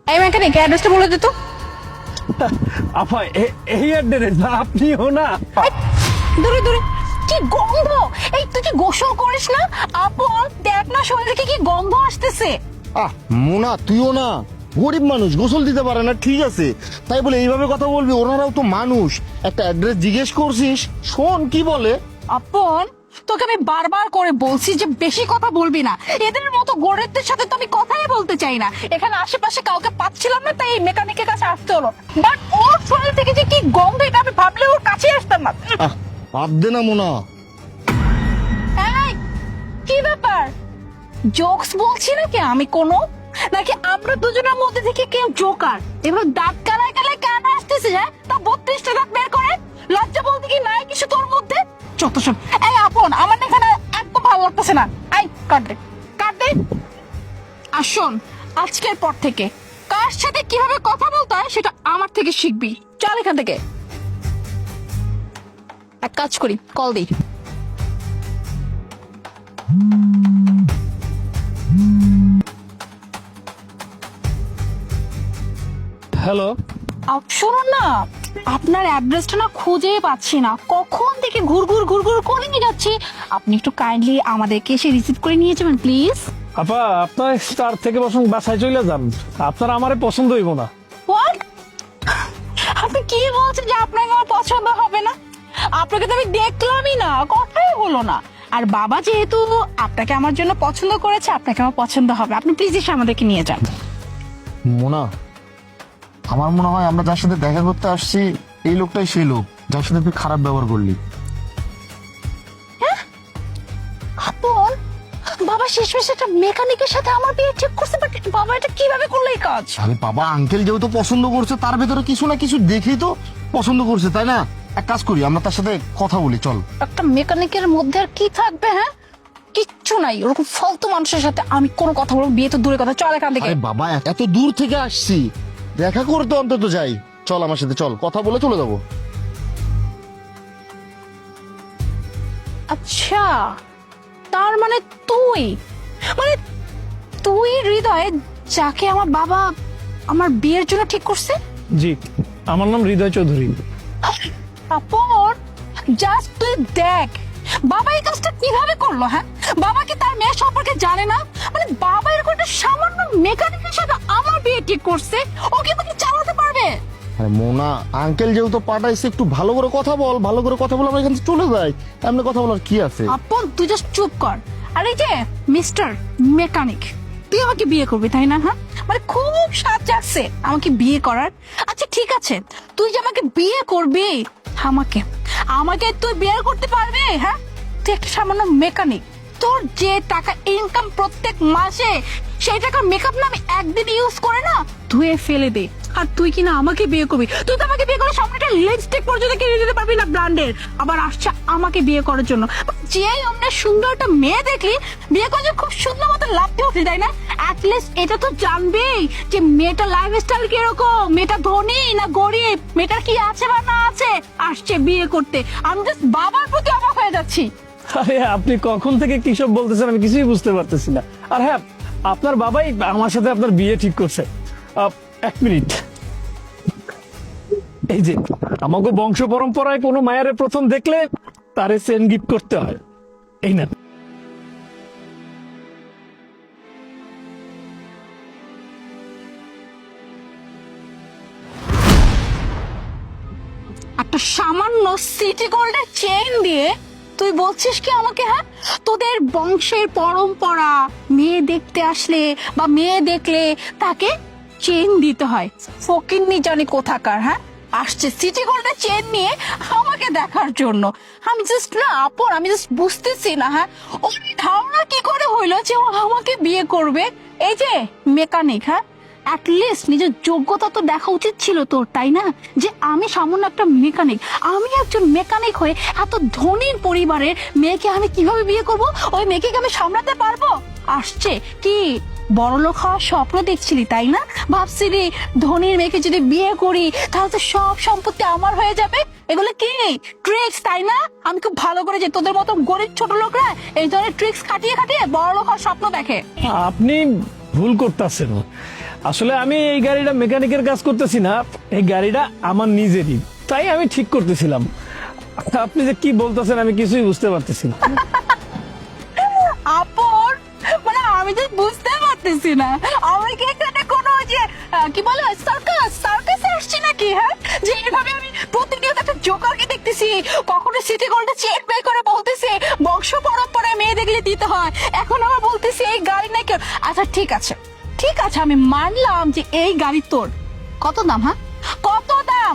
এই মেকানিক অ্যাড্রেসটা বলে দে তো। আপা এই অ্যাড্রেস না, আপনিও না? দূরে দূরে কি গন্ধ! এই তুই কি গোসল করিস না? আপন দেখ না শরীর থেকে কি গন্ধ আসতেছে। মোনা তুইও না, গরিব মানুষ গোসল দিতে পারে না, ঠিক আছে, তাই বলে এইভাবে কথা বলবি? ওনারাও তো মানুষ। একটা অ্যাড্রেস জিজ্ঞেস করছিস, শোন কি বলে। আপন তোকে আমি বারবার করে বলছি যে বেশি কথা বলবি না। এদের মতো গরিবদের সাথে তো আমি কথাই বলতে চাই না। এখানে আশেপাশে কাউকে পাচ্ছিলাম না, তাই এই মেকানিকের কাছে আসতে হলো। বাট ওর শরীর থেকে যে কি গন্ধ, এটা আমি ভাবলে ওর কাছে আসতাম না। বাদ দে না মোনা। এই, কি ব্যাপার? জোকস বলছি নাকি আমি কোনো, নাকি আমরা দুজনের মধ্যে থেকে কেউ জোকার? এবার দাঁত কালায় কালায় কেন আসতেছে? হ্যাঁ, তা 32টা দাঁত বের করে লজ্জা বলতে কি নাই কিছু তোর মধ্যে? যত সব। এই আপন, আমার না এখানে একদম ভালো লাগতেছে না। আই কাট দে, কাট দে। আর শোন, আজকের পর থেকে কার সাথে কিভাবে কথা বলতে হয় সেটা আমার থেকে শিখবি। চল এখান থেকে। এক কাজ করি, কল দিই। হ্যালো। শুনুন না, আপনার অ্যাড্রেসটা না খুঁজেই পাচ্ছি না, কখন থেকে ঘুরঘুর ঘুরঘুর করে নিয়ে যাচ্ছি। আপনি একটু কাইন্ডলি আমাদেরকে এসে রিসিভ করে নিয়ে যাবেন প্লিজ। আপা আপনার স্টার থেকে বসুন, বাসায় চলে যান। আপনার আমারে পছন্দ হইব না। হোয়াট? আপনি কি বলছেন যে আপনাকে আমার পছন্দ হবে না? আপনাকে তো আমি দেখলামই না, কথাই হলো না। আর বাবা যেহেতু আপনাকে আমার জন্য পছন্দ করেছে, আপনাকে আমার পছন্দ হবে। আপনি প্লিজ এসে আমাদেরকে নিয়ে যান। মোনা, আমার মনে হয় আমরা যার সাথে দেখা করতে আসছি এই লোকটাই সেই লোক যার সাথে তুই খারাপ ব্যবহার করলি। আপন, বাবা শেষমেশ একটা মেকানিকের সাথে আমার বিয়ে ঠিক করছে, বাট বাবা এটা কিভাবে করলো এই কাজ? আরে বাবা, আঙ্কেল যেহেতু পছন্দ করছে তার ভেতরে কিছু না কিছু দেখেই তো পছন্দ করছে, তাই না? এক কাজ করি, আমরা তার সাথে কথা বলি, চল। একটা মেকানিকের মধ্যে আর কি থাকবে? হ্যাঁ, কিচ্ছু নাই। ওরকম ফালতু মানুষের সাথে আমি কোনো কথা বলবো? বিয়ে তো দূরে কথা, চল এখান থেকে। আরে বাবা, এত দূর থেকে আসছি, দেখা করতে অন্তত যাই। চল আমার সাথে, চল, কথা বলে চলে যাবো। আচ্ছা, তার মানে তুই, মানে তুই হৃদয়, যাকে আমার বাবা আমার বিয়ের জন্য ঠিক করছে? জি, আমার নাম হৃদয় চৌধুরী। আপন, জাস্ট তুই দেখ বাবা এই কাজটা কিভাবে করলো। হ্যাঁ, বাবা কি তার মেয়ে সম্পর্কে জানে না? মানে বাবা এরকম একটা সামান্য মেকানিকের সাথে আমার বিয়ে ঠিক করছে, ও কি আমাকে চালাতে পারবে? আরে মোনা, আঙ্কেল যেহেতু পাঠাইছে, একটু ভালো করে কথা বল, ভালো করে কথা বলে আমরা এখান থেকে চলে যাই। এমনি কথা বলার কি আছে? আপন তুই জাস্ট চুপ কর। আর এই যে মিস্টার মেকানিক, তুই আমাকে বিয়ে করবি তাই না? হ্যাঁ, মানে খুব স্বাদ যাচ্ছে আমাকে বিয়ে করার। আচ্ছা ঠিক আছে, তুই যে আমাকে বিয়ে করবি, আমাকে আমাকে তুই বিয়ে করতে পারবি? হ্যাঁ, তুই একটা সামান্য মেকানিক, তোর যে টাকা ইনকাম প্রত্যেক মাসে, সেই টাকা মেকআপ না আমি একদিন ইউজ করে না ধুয়ে ফেলে দে। আর তুই কি না আমাকে বিয়ে করবি? তুই তো আমাকে বিয়ে করে সামনে একটা লিপস্টিক পর্যন্ত কিনে দিতে পারবি না ব্র্যান্ডের, আবার আসছে আমাকে বিয়ে করার জন্য। যে অমনে সুন্দর একটা মেয়ে দেখলি, বিয়ে করে খুব সুন্দর মতো লাভতে উঠলি তাই না? অ্যাটলিস্ট এটা তো জানবেই যে মেয়েটা লাইফস্টাইল কিরকম, মেয়েটা ধনী না গরিব, মেয়েটার কি আছে বা না আছে, আসছে বিয়ে করতে। আমি জাস্ট বাবার প্রতি অবাক হয়ে যাচ্ছি। আরে আপনি কখন থেকে কি সব বলতেছেন আমি কিছুই বুঝতে পারতেছি না। আর হ্যাঁ, আপনার বাবাই আমার সাথে আপনার বিয়ে ঠিক করছে। এক মিনিট, এই যে আমাকে বংশ পরম্পরায় কোনো মায়ের প্রথম দেখলে তারে চেন গিফট করতে হয়। এই না, একটা সামান্য সিটি গোল্ডের চেইন দিয়ে তুই বলছিস কি আমাকে? হ্যাঁ, তোদের বংশের পরম্পরা, মেয়ে দেখতে আসলে বা মেয়ে দেখলে তাকে চেইন দিতে হয়। ফকিন্নি জানি কোথাকার, হ্যাঁ, আসছে সিটি গোল্ডের চেইন নিয়ে আমাকে দেখার জন্য। আমি জাস্ট না আপন, আমি জাস্ট বুঝতেছি না। হ্যাঁ, ওর ধারণা কি করে হইলো যে ও আমাকে বিয়ে করবে? এই যে মেকানিক, হ্যাঁ, অ্যাটলিস্ট নিজের যোগ্যতা তো দেখা উচিত ছিল তোর, তাই না? যে আমি সামান্য একটা মেকানিক, আমি একজন মেকানিক হয়ে এত ধনীর পরিবারের মেয়েকে আমি কিভাবে বিয়ে করব? ওই মেয়েকে কি আমি সামলাতে পারবো? আসছে কি বড়লোক হওয়ার স্বপ্ন দেখছিলি তাই না? ভাবছিলি ধনীর মেয়েকে যদি বিয়ে করি তাহলে তো সব সম্পত্তি আমার হয়ে যাবে। এগুলো কি ট্রিক্স তাই না? আমি খুব ভালো করে যে তোদের মতো গরিব ছোট লোকরা এই ধরনের ট্রিক্স খাটিয়ে খাটিয়ে বড়লোক হওয়ার স্বপ্ন দেখে। আপনি ভুল করতেছেন। আসলে আমি এই গাড়িটা মেকানিকের কাজ করতেছি না, এই গাড়িটা আমার নিজেরই, তাই আমি ঠিক করতেছিলাম। আপনি যে কি বলতেছেন আমি কিছুই বুঝতে পারতেছি না। আপন মানে আমি তো বুঝতে পারতেছি না, আমি কি এখানে কোনো ওই যে কি বলে সার্কাসে আসছি নাকি? হ্যাঁ, যে এইভাবে আমি প্রতিনিয়ত একটা জোকারকে দেখতেছি, কখনো সিটি গোল্ডে চেক বের করে বলতেছে বংশ পরম্পরায় মেয়ে দেখলে দিতে হয়, এখন আবার বলতেছি এই গাড়ি নাকি। আচ্ছা ঠিক আছে আমি মানলাম যে এই গাড়ি তোর। কত দাম? হ্যাঁ কত দাম?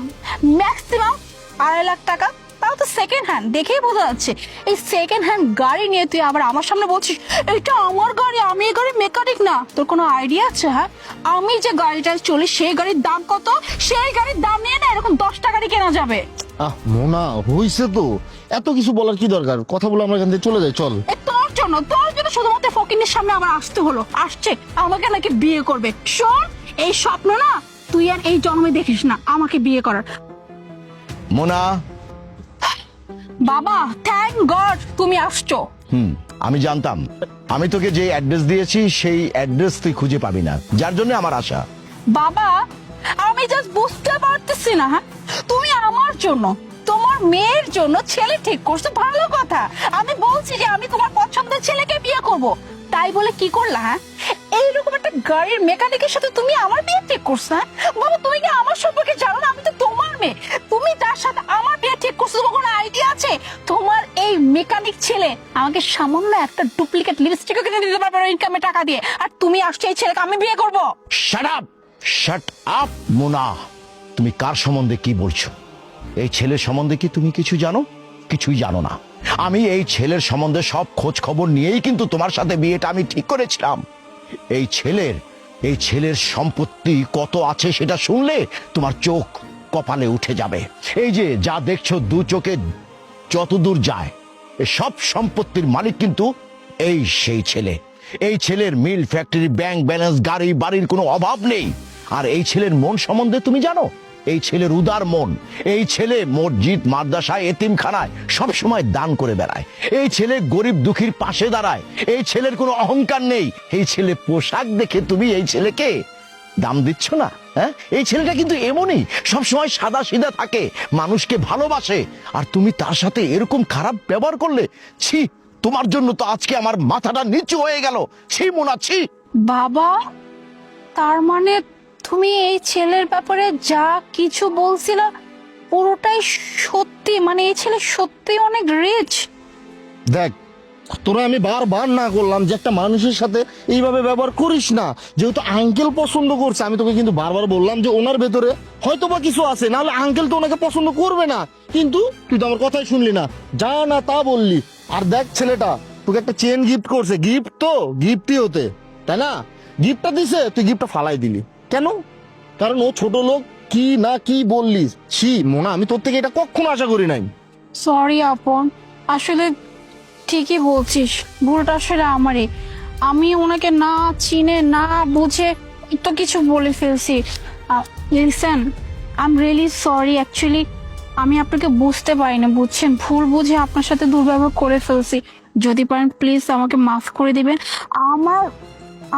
ম্যাক্সিমাম 2.5 লাখ টাকা, তাও তো সেকেন্ড হ্যান্ড, দেখেই বোঝা যাচ্ছে। এই সেকেন্ড হ্যান্ড গাড়ি নিয়ে তুই আবার আমার সামনে বলছিস এটা আমার গাড়ি, আমি এই গাড়ির মেকানিক না। তোর কোনো আইডিয়া আছে? হ্যাঁ, আমি যে গাড়িটা চলি সেই গাড়ির দাম কত? সেই গাড়ির দাম নিয়ে না এরকম 10টা গাড়ি কেনা যাবে। মোনা হইছে তো, এত কিছু বলার কি দরকার? কথা বলে আমরা এখান থেকে চলে যাই, চল। তোর জন্য শুধুমাত্র ফকিনের সামনে আবার আসতে হলো। আসছে আমাকে নাকি বিয়ে করবে। শোন, এই স্বপ্ন না তুই আর এই জন্মে দেখিস না আমাকে বিয়ে করার। মোনা, বাবা থ্যাংক গড তুমি আসছো। আমি জানতাম আমি তোকে যে অ্যাড্রেস দিয়েছি সেই অ্যাড্রেস তুই খুঁজে পাবি না, যার জন্য আমার আশা। বাবা আমি জাস্ট বুঝতে পারতেছি না, হ্যাঁ তুমি আমার জন্য তোমার মেয়ের জন্য ছেলে ঠিক করছো, ভালো কথা। আমি বলছি যে আমি তোমার পছন্দের ছেলেকে বিয়ে করব, তাই বলে কি করলা? হ্যাঁ, এইরকম একটা গাড়ির মেকানিকের সাথে তুমি আমার বিয়ে ঠিক করছো? হ্যাঁ বাবা, তুমি কি আমার সম্পর্কে জানো না? আমি তো তোমার মেয়ে, তুমি তার সাথে আমার বিয়ে ঠিক করছো, তোমার কোনো আইডিয়া আছে? তোমার এই মেকানিক ছেলে আমাকে সামান্য একটা ডুপ্লিকেট লিপস্টিকও কিনে দিতে পারবে না ইনকামে টাকা দিয়ে, আর তুমি আসছো এই ছেলেকে আমি বিয়ে করব? শাট আপ মোনা, তুমি কার সম্বন্ধে কি বলছো? এই ছেলের সম্বন্ধে কি তুমি কিছু জানো? কিছুই জানো না। আমি এই ছেলের সম্বন্ধে সব খোঁজ খবর নিয়েই কিন্তু তোমার সাথে বিয়েটা আমি ঠিক করেছিলাম। এই ছেলের সম্পত্তি কত আছে সেটা শুনলে তোমার চোখ কপালে উঠে যাবে। এই যে যা দেখছো দু চোখে যতদূর যায়, এই সব সম্পত্তির মালিক কিন্তু সেই ছেলে। এই ছেলের মিল, ফ্যাক্টরি, ব্যাংক ব্যালেন্স, গাড়ি বাড়ির কোনো অভাব নেই। আর এই ছেলের মন সম্বন্ধে তুমি জানো? এই ছেলের উদার মন। এই ছেলে মসজিদ, মাদ্রাসায়, এতিমখানায় সব সময় দান করে বেড়ায়। এই ছেলে গরিব দুঃখীর পাশে দাঁড়ায়। এই ছেলের কোনো অহংকার নেই। এই ছেলে পোশাক দেখে তুমি এই ছেলেকে দাম দিচ্ছ না? হ্যাঁ, এই ছেলেটা কিন্তু এমনই, সবসময় সাদা সিধা থাকে, মানুষকে ভালোবাসে। আর তুমি তার সাথে এরকম খারাপ ব্যবহার করলে, ছি, তোমার জন্য তো আজকে আমার মাথাটা নিচু হয়ে গেল। ছি মোনা, ছি। বাবা তার মানে তুমি এই ছেলের ব্যাপারে যা কিছু বলছিল পুরোটাই সত্যি? মানে এই ছেলে সত্যি অনেক রিচ? দেখ, তোরা আমি বারবার না করলাম যে একটা মানুষের সাথে এইভাবে ব্যবহার করিস না। যেহেতু আঙ্কেল পছন্দ করছে, আমি তোকে কিন্তু বারবার বললাম যে ওনার ভেতরে হয়তো বা কিছু আছে, নাহলে আঙ্কেল তো ওনাকে পছন্দ করবে না। কিন্তু তুই তো আমার কথাই শুনলি না, যা না তা বললি। আর দেখ, ছেলেটা তোকে একটা চেন গিফট করছে, গিফট তো গিফটই হতে, তাই না? গিফটটা দিছে, তুই গিফটটা ফালাই দিলি কেন? কারণ ও ছোট লোক। কি না কি বললিস? ছি মোনা, আমি তোর থেকে এটা কখনো আশা করি নাই। সরি আপন, আসলে ঠিকই বলছিস, ভুলটা আসলে আমারই। আমি ওনাকে না চিনে না বুঝে তো কিছু বলে ফেলছি। Listen, I am really sorry. Actually আমি আপনাকে বুঝতে পারিনি, বুঝছেন? ভুল বুঝে আপনার সাথে দুর্ব্যবহার করে ফেলছি। যদি পারেন প্লিজ আমাকে মাফ করে দিবেন।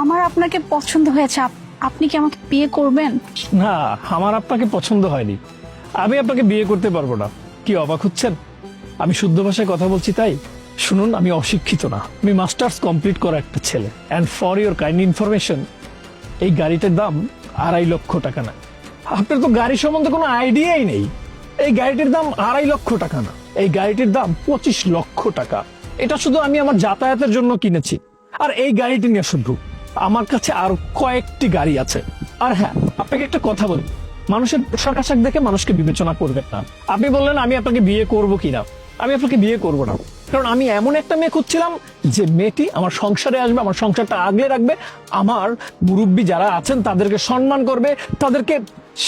আমার আপনাকে পছন্দ হয়েছে। আপনি কি আমাকে বিয়ে করবেন? না, আমার আপনাকে পছন্দ হয়নি, আমি আপনাকে বিয়ে করতে পারবো না। কি অবাক হচ্ছেন? আমি শুদ্ধ ভাষায় কথা বলছি তাই? শুনুন, আমি অশিক্ষিত না, আমি মাস্টার্স কমপ্লিট করা একটা ছেলে। And for your kind information, এই গাড়িটার দাম 2.5 লক্ষ টাকা না। আপনার তো গাড়ি সম্বন্ধে কোনো আইডিয়াই নেই। এই গাড়িটির দাম 2.5 লক্ষ টাকা না, এই গাড়িটির দাম 25 লক্ষ টাকা। এটা শুধু আমি আমার যাতায়াতের জন্য কিনেছি। আর এই গাড়িটি নিয়ে শুধু আমার কাছে আরো কয়েকটি গাড়ি আছে। আর হ্যাঁ, আপনাকে একটা কথা বলি, মানুষের পোশাক আশাক দেখে মানুষকে বিবেচনা করবেন না। আপনি বললেন আমি আপনাকে বিয়ে করব কিনা, আমি আপনাকে বিয়ে করব না। কারণ আমি এমন একটা মেয়ে খুঁজছিলাম যে মেয়েটি আমার সংসারে আসবে, আমার সংসারটা আগলে রাখবে, আমার মুরব্বী যারা আছেন তাদেরকে সম্মান করবে, তাদেরকে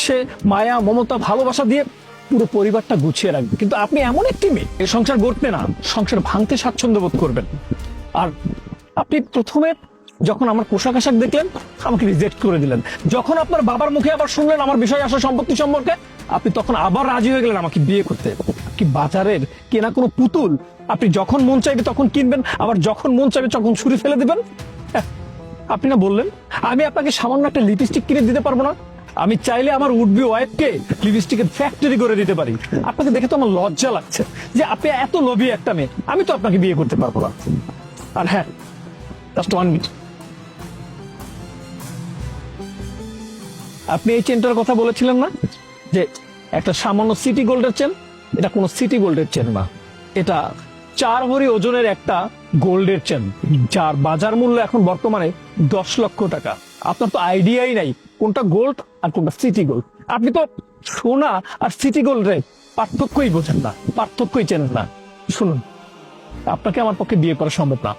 সে মায়া মমতা ভালোবাসা দিয়ে পুরো পরিবারটা গুছিয়ে রাখবে। কিন্তু আপনি এমন একটি মেয়ে, এই সংসার গড়তে না, সংসার ভাঙতে স্বাচ্ছন্দ্য বোধ করবেন। আর আপনি প্রথমে যখন আমার পোশাক আশাক দেখলেন আমাকে রিজেক্ট করে দিলেন। যখন আপনার বাবার মুখে আবার শুনলেন আমার বিষয় আসা সম্পত্তি সম্পর্কে, আপনি তখন আবার রাজি হয়ে গেলেন আমাকে বিয়ে করতে। কি বাজারের কেনা কোনো পুতুল? আপনি যখন মন চাইবে তখন কিনবেন, আবার যখন মন চাইবে তখন ছুরি ফেলে দিবেন। আপনি না বললেন আমি আপনাকে সামান্য একটা লিপস্টিক কিনে দিতে পারবো না? আমি চাইলে আমার উডবি ওয়াইফকে লিপস্টিকের ফ্যাক্টরি করে দিতে পারি। আপনাকে দেখে তো আমার লজ্জা লাগছে যে আপনি এত লোভী একটা মেয়ে। আমি তো আপনাকে বিয়ে করতে পারবো না। আর হ্যাঁ, জাস্ট 1 মিনিট, আপনি এই চেনটার কথা বলেছিলেন না যে একটা সামান্য সিটি গোল্ডের চেন? এটা কোনো সিটি গোল্ডের চেন না, এটা 4 ভরি ওজনের একটা গোল্ডের চেন, যার বাজার মূল্য এখন বর্তমানে 10 লক্ষ টাকা। আপনার তো আইডিয়াই নাই কোনটা গোল্ড আর কোনটা সিটি গোল্ড। আপনি তো সোনা আর সিটি গোল্ডের পার্থক্যই বোঝেন না, পার্থক্যই চেনেন না। শুনুন, আপনাকে আমার পক্ষে বিয়ে করা সম্ভব না।